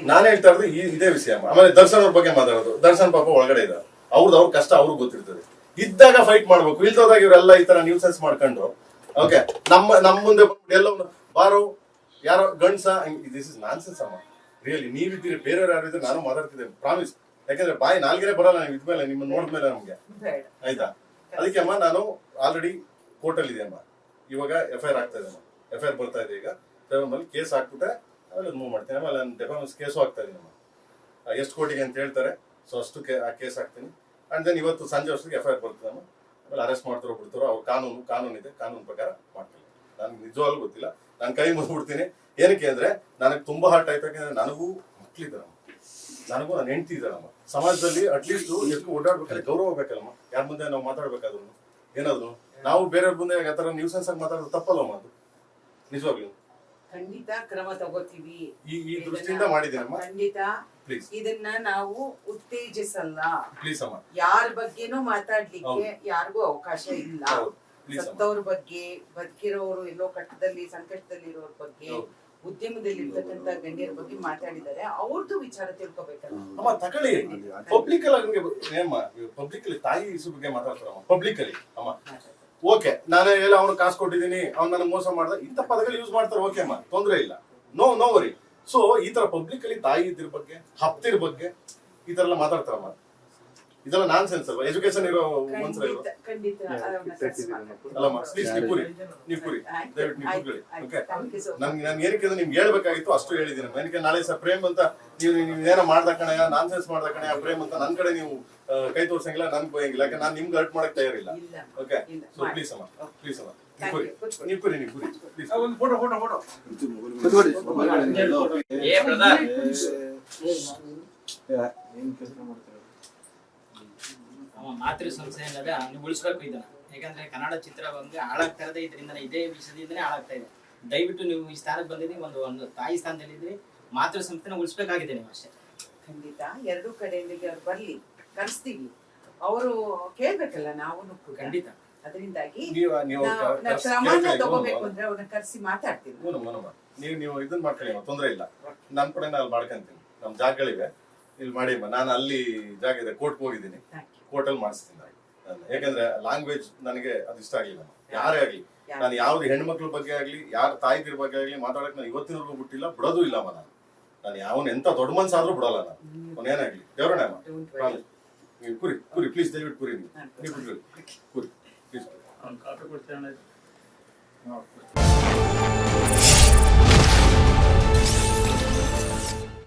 ನಾನು ಹೇಳ್ತಾ ಇರೋದು ಇದೇ ವಿಷಯ. ಆಮೇಲೆ ದರ್ಶನ್ ಅವ್ರ ಬಗ್ಗೆ ಮಾತಾಡೋದು. ದರ್ಶನ್ ಪಾಪ ಒಳಗಡೆ ಇದ್ದಾರೆ, ಅವ್ರ ಕಷ್ಟ ಅವ್ರಿಗೆ ಗೊತ್ತಿರ್ತದೆ. ಇದ್ದಾಗ ಫೈಟ್ ಮಾಡ್ಬೇಕು, ಇಲ್ದೋದಾಗ ಇವರೆಲ್ಲ ಈ ತರ ನ್ಯೂಸೆನ್ಸ್ ಮಾಡ್ಕೊಂಡು ಓಕೆ ನಮ್ಮ ಮುಂದೆ ಎಲ್ಲ ಬಾರೋ ಯಾರೋ ಗಂಡ್ಸ, ದಿಸ್ ಇಸ್ ನಾನ್ಸೆನ್ಸ್ ಅಮ್ಮ. ರಿಯಲಿ ನೀವಿದ್ದೀರಿ, ಬೇರೆಯವ್ರು ಯಾರು ಇದ್ರೆ ನಾನು ಮಾತಾಡ್ತಿದ್ದೆ, ಪ್ರಾಮಿಸ್. ಯಾಕಂದ್ರೆ ಬಾಯಿ ನಾಲ್ಗೆರೆ ಬರಲ್ಲ ನೀವು ಇದ್ಮೇಲೆ, ನಿಮ್ಮನ್ನ ನೋಡಿದ್ಮೇಲೆ ನಮ್ಗೆ ಆಯ್ತಾ. ಅದಕ್ಕೆ ಅಮ್ಮ ನಾನು ಆಲ್ರೆಡಿ ಕೋರ್ಟಲ್ಲಿ ಇದೆ ಅಮ್ಮ, ಇವಾಗ FIR ಆಗ್ತಾ ಇದೆ ಅಮ್ಮ. FIR ಬರ್ತಾ ಇದೆ ಈಗ. ಫೆಬ್ರವರಿಯಲ್ಲಿ ಕೇಸ್ ಹಾಕ್ಬಿಟ್ಟೆ ಆಮೇಲೆ ಮೂವ್ ಮಾಡ್ತೀನಿ. ಆಮೇಲೆ ನಾನು ಡೆಫಾಮೆನ್ಸ್ ಕೇಸು ಹಾಕ್ತಾ ಇದೀನಿ ಅಮ್ಮ. ಎಷ್ಟು ಕೋಟಿಗೆ ಅಂತ ಹೇಳ್ತಾರೆ, ಸೊ ಅಷ್ಟು ಕೇಸ್ ಹಾಕ್ತೀನಿ. ಅಂಡ್ ದೆನ್ ಇವತ್ತು ಸಂಜೆ ಅಷ್ಟೊತ್ತಿಗೆ FIR ಬರ್ತದೆ ಅಮ್ಮ. ಆಮೇಲೆ ಅರೆಸ್ಟ್ ಮಾಡ್ತಾರೋ ಬಿಡ್ತಾರೋ ಅವ್ರು ಕಾನೂನು ಇದೆ, ಕಾನೂನು ಪ್ರಕಾರ ಮಾಡ್ತೀನಿ. ನನಗೆ ನಿಜವಾಗ್ಲೂ ಗೊತ್ತಿಲ್ಲ, ನಾನು ಕೈ ಮುಗಿದ್ಬಿಡ್ತೀನಿ. ಏನಕ್ಕೆ ಅಂದ್ರೆ ನನಗೆ ತುಂಬಾ ಹರ್ಟ್ ಆಯ್ತು. ಯಾಕಂದ್ರೆ ನನಗೂ ಮಕ್ಳಿದ್ದಾರಮ್ಮ, ನನಗೂ ನನ್ನ ಹೆಂಡತಿ ಇದ್ದಾರಮ್ಮ. ಸಮಾಜದಲ್ಲಿ ಅಟ್ಲೀಸ್ಟ್ ಎಷ್ಟು ಓಡಾಡ್ಬೇಕಾದ್ರೆ ಗೌರವ ಬೇಕಲ್ಲಮ್ಮ. ಯಾರ ಮುಂದೆ ನಾವು ಮಾತಾಡ್ಬೇಕಾದ್ರು ಏನಾದ್ರು ನಾವು ಬೇರೆಯವ್ರ ಮುಂದೆ ಆ ಥರ ನ್ಯೂಸೆನ್ಸ್ ಆಗಿ ಮಾತಾಡೋದು ತಪ್ಪಲ್ಲಮ್ಮ. ಅದು ನಿಜವಾಗ್ಲೂ ಖಂಡಿತ ಕ್ರಮ ತಗೋತೀವಿ. ಈ ದೃಷ್ಟಿಯಿಂದ ಮಾಡಿದ್ದೀನಮ್ಮ. ಖಂಡಿತ ಪ್ಲೀಸ್ ಇದನ್ನ ನಾವು ಉತ್ತೇಜಿಸಲ್ಲ. ಪ್ಲೀಸ್ ಅಮ್ಮ, ಯಾರ ಬಗ್ಗೆನೂ ಮಾತಾಡ್ಲಿಕ್ಕೆ ಯಾರಿಗೂ ಅವಕಾಶ ಇಲ್ಲ. ಸತ್ತವ್ರ ಬಗ್ಗೆ, ಬದುಕಿರೋರು, ಎಲ್ಲೋ ಕಟ್ಟದಲ್ಲಿ ಸಂಕಷ್ಟದಲ್ಲಿ ಇರೋರ ಬಗ್ಗೆ, ಉದ್ಯಮದಲ್ಲಿ ಇರ್ತಕ್ಕಂಥ ಗಣ್ಯರ ಬಗ್ಗೆ ಮಾತಾಡಿದ್ದಾರೆ. ಅವ್ರದ್ದು ವಿಚಾರ ತಿಳ್ಕೊಬೇಕಲ್ಲ ಅಮ್ಮ. ತಗೊಳ್ಳಿ ಪಬ್ಲಿಕ್ ಅಲ್ಲಿ, ಪಬ್ಲಿಕ್ ಅಲ್ಲಿ ತಾಯಿ ಇಸು ಬಗ್ಗೆ ಮಾತಾಡ್ತಾರಮ್ಮ ಪಬ್ಲಿಕ್ ಅಲ್ಲಿ ಅಮ್ಮ. ಓಕೆ, ನಾನು ಎಲ್ಲ ಅವ್ನು ಕಾಸು ಕೊಟ್ಟಿದ್ದೀನಿ, ಅವ್ನು ನನಗೆ ಮೋಸ ಮಾಡ್ದ, ಇಂಥ ಪದಗಳು ಯೂಸ್ ಮಾಡ್ತಾರೆ. ಓಕೆ ಅಮ್ಮ, ತೊಂದರೆ ಇಲ್ಲ, ನೋ ವರಿ. ಸೊ ಈ ತರ ಪಬ್ಲಿಕ್ ಅಲ್ಲಿ ತಾಯಿ ಇದ್ರ ಬಗ್ಗೆ, ಹಪ್ತಿರ ಬಗ್ಗೆ ಈ ತರ ಎಲ್ಲ ಮಾತಾಡ್ತಾರಮ್ಮ. ಇದೆಲ್ಲ ನಾನ್ ಸೆನ್ಸ್ ಅಲ್ವಾ? ಎಜುಕೇಶನ್ ಇರೋ ಮನ್ಸರ ಅಲ್ಲಮ್ಮ. ಪ್ಲೀಸ್ ನೀವು ಕೂರಿ ದಯವಿಟ್ಟು ನೀವು ಕೂತ್ಕೊಳ್ಳಿ. ಓಕೆ, ನನ್ಗೆ ಏನಕ್ಕೆ ನಿಮ್ಗೆ ಹೇಳ್ಬೇಕಾಗಿತ್ತು ಅಷ್ಟು ಹೇಳಿದ್ದೀನಿ. ನನಗೆ ನಾಳೆ ಸರ್ ಪ್ರೇಮ್ ಅಂತ ನೀವು ಏನೋ ಮಾಡ್ದ ಕಣೆ, ನಾನ್ ಸೆನ್ಸ್ ಮಾಡ್ದ ಕಣೆ, ಆ ಪ್ರೇಮ್ ಅಂತ ನನ್ ಕಡೆ ನೀವು ಕೈ ತೋರ್ಸಂಗಿಲ್ಲ, ನನ್ಗೆ ಬಯಂಗಿಲ್ಲ. ಯಾಕೆ ನಾನು ನಿಮ್ಗೆ ಹರ್ಟ್ ಮಾಡಕ್ ತಯಾರಿಲ್ಲ. ಓಕೆ, ಸೊ ಪ್ಲೀಸ್ ಅಮ್ಮ, ಪ್ಲೀಸ್ ಅಮ್ಮ, ನೀವು ಕೂರಿ ಪ್ಲೀಸ್. ಒಂದು ಫೋಟೋ ಮಾತೃ ಸಂಸ್ಥೆ ಅನ್ನೋದೇ ನೀವು ಉಳಿಸ್ಬೇಕು ಇದನ್ನ. ಯಾಕಂದ್ರೆ ಕನ್ನಡ ಚಿತ್ರರಂಗ ಹಾಳಾಗ್ತಾ ಇರೋದೇ ಇದರಿಂದ, ಇದೇ ವಿಷಯದಿಂದನೇ ಹಾಳಾಗ್ತಾ ಇದೆ. ದಯವಿಟ್ಟು ನೀವು ಈ ಸ್ಥಾನಕ್ಕೆ ಬಂದಿದ್ದೀವಿ, ಒಂದು ತಾಯಿ ಸ್ಥಾನದಲ್ಲಿ ಇದ್ರಿ, ಮಾತೃ ಸಂಸ್ಥೆನ ಉಳಿಸ್ಬೇಕಾಗಿದೆ ನೀವು ಅಷ್ಟೇ. ಖಂಡಿತ ಎರಡೂ ಕಡೆಯಿಂದ ಅವ್ರು ಬರ್ಲಿ, ಕರೆಸ್ತೀವಿ. ಅವರು ಕೇಳ್ಬೇಕಲ್ಲ ನಾವು ಖಂಡಿತ. ಅದರಿಂದಾಗಿ ಕ್ರಮನ ತಗೋಬೇಕು ಅಂದ್ರೆ ಅವ್ರನ್ನ ಕರೆಸಿ ಮಾತಾಡ್ತೀವಿ. ನೀವು ಇದನ್ನ ಮಾಡ್ಕೊಳ್ಳಿ, ತೊಂದರೆ ಇಲ್ಲ. ನನ್ ಕಡೆ ನಾನು ಮಾಡ್ಕೊಂತೀನಿ, ನಮ್ ಜಾಗಗಳಿವೆ ಇಲ್ಲಿ ಮಾಡಿ. ನಾನು ಅಲ್ಲಿ ಜಾಗ ಇದೆ, ಕೋರ್ಟ್ಗೆ ಹೋಗಿದ್ದೀನಿ, ಕೋರ್ಟಲ್ಲಿ ಮಾಡಿಸ್ತೀನಿ. ಯಾಕಂದ್ರೆ ಲ್ಯಾಂಗ್ವೇಜ್ ನನಗೆ ಅದು ಇಷ್ಟ ಆಗ್ಲಿಲ್ಲ. ಯಾರೇ ಆಗ್ಲಿ, ನಾನು ಯಾವ್ದು ಹೆಣ್ಮಕ್ಳ ಬಗ್ಗೆ ಆಗ್ಲಿ, ಯಾರ ತಾಯಿದಿರ ಬಗ್ಗೆ ಆಗ್ಲಿ ಮಾತಾಡಕ್ ನಾನು ಇವತ್ತಿನವರೆಗೂ ಬಿಟ್ಟಿಲ್ಲ, ಬಿಡೋದು ಇಲ್ಲಮ್ಮ. ನಾನು ಯಾವನ್ ಎಂತ ದೊಡ್ಡ ಮನ್ಸಾದ್ರೂ ಬಿಡೋಲ್ಲ ನಾನು. ಅವನೇನಾಗ್ಲಿ ದೇವ್ರಣ್ಣ ಅಮ್ಮ. ನೀವು ಕುರಿ ಪ್ಲೀಸ್, ದಯವಿಟ್ಟು ಕುರಿ. ನೀವು ಕುರಿ ಪ್ಲೀಸ್.